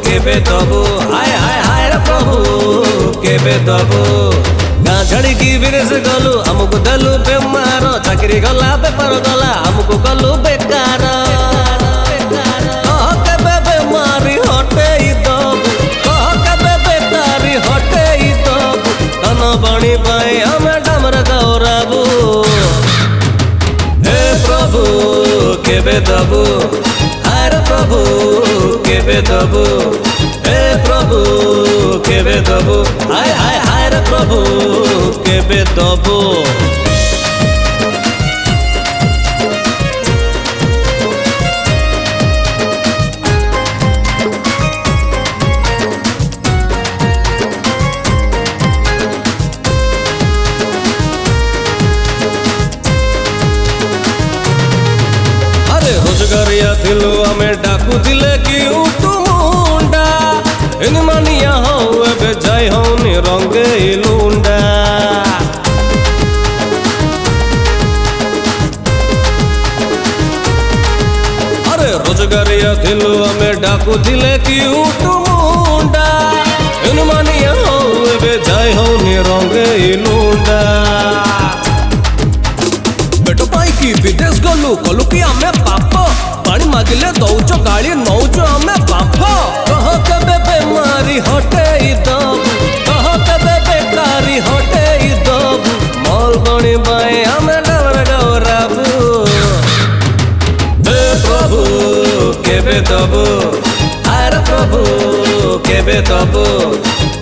केबे दबो हाय हाय हाय रे प्रभु केबे दबो गाँ छाड़िकी विदेश गलु आमको देलु बेमार चाकरी गला बेपार गला आमको गलु बेकार केबे बेमारी हटेई दबु केबे बेकारी हटेई दबु धन बणी पाई आमे डामर गौराबु हे प्रभु केबे दबु हाय रे प्रभु केबे दबु हे प्रभु केबे दबु हाय हाय हाय रे प्रभु केबे दबु रोजगारिया थिलु आमे डाकू थिले कि उठु मुंडा इन मानिया हो एबे जाय होनी रंगे लुंडा अरे रोजगारिया थिलु आमे डाकू थिले कि उठु मुंडा इन मानिया हो एबे जाय होनी रंगे लुंडा बेटो पाई की विदेश गलु कलु कि आमे पाप पानी मागिले दौच गाड़ी नौच आमे बाप कह केबे बेमारी हटेई दबु कह केबे बेकारी हटेई दबु मल बणी बाई आमे डामर गौराबु हे प्रभु केबे दबु हाय रे प्रभु केबे दबु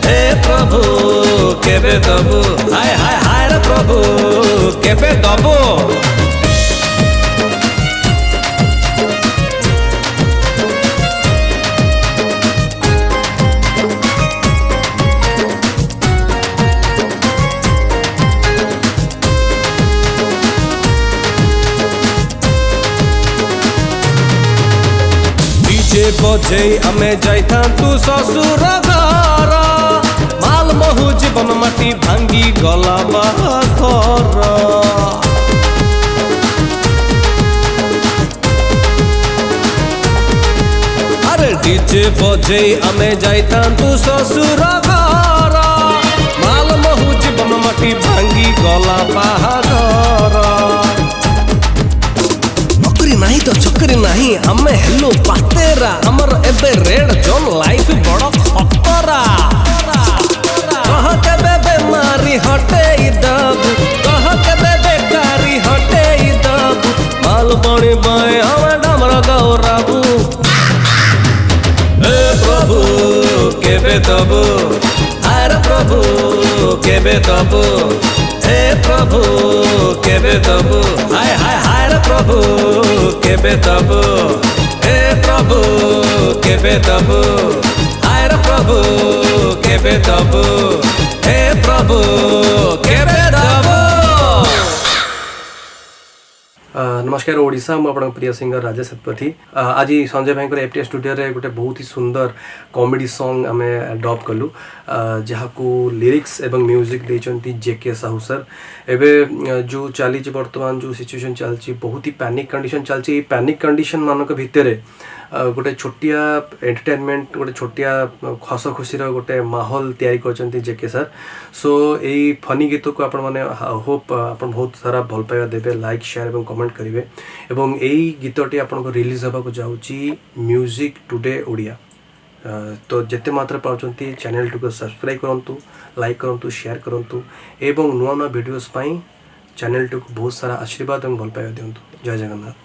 हे प्रभु केबे दबु हाय हाय हाय रे प्रभु केबे दबु बजे आमे जाइथांतु ससुर घर माल महु जीवन माटी भांगी गला बाखर अरे डीजे बजे आमे जाइथांतु ससुर घर माल महु जीवन माटी भांगी गला बाखर नहीं तो चक्री नहीं हमें हेलो पातेरा हमर एबे रेड जोन लाइफ बड़ खतरा कह केबे बेमारी हटेई दबु कह केबे बेकारी हटेई दबु माल बणी बाई हमें डामर गौराबु हे प्रभु केबे दबु हाय रे प्रभु केबे दबु हे प्रभु केबे दबु हाय हाय हाय रे प्रभु केबे दबु हे प्रभु केबे दबु हाय रे प्रभु केबे दबु हे प्रभु केबे दबु। नमस्कार ओडिशा मु आपन प्रिय सिंगर राजेश सतपथी आज संजय भाई एफटीएस स्टूडियो रे गोटे बहुत ही सुंदर कॉमेडी सॉन्ग आमे डब कलु जहाँ को लिरिक्स एवं म्यूजिक देचंती जेके साहू सर एबे जो चली वर्तमान जो सिचुएशन चलची बहुत ही पैनिक कंडीशन चलची पैनिक कंडीशन मानक भितरे गोटे छोटिया एंटरटेनमेंट गोटे छोटिया हस खुशीर गोटे माहौल तैयारी करचंती जेके सर सो यही फनी गीत को आपण माने होप आपण बहुत सारा भल पाइबा देबे लाइक शेयर एवं कमेंट करिवे एवं यही गीतटी आपण को रिलीज होबा को जाउची म्यूजिक टुडे ओडिया तो जेते मात्रा पाउचंती चैनल को सब्सक्राइब करंतु लाइक करंतु शेयर करंतु एवं नुआ नुआ वीडियोस पाई चैनल को बहुत सारा आशीर्वाद एवं भल पाइबा दियंतु। जय जगन्नाथ।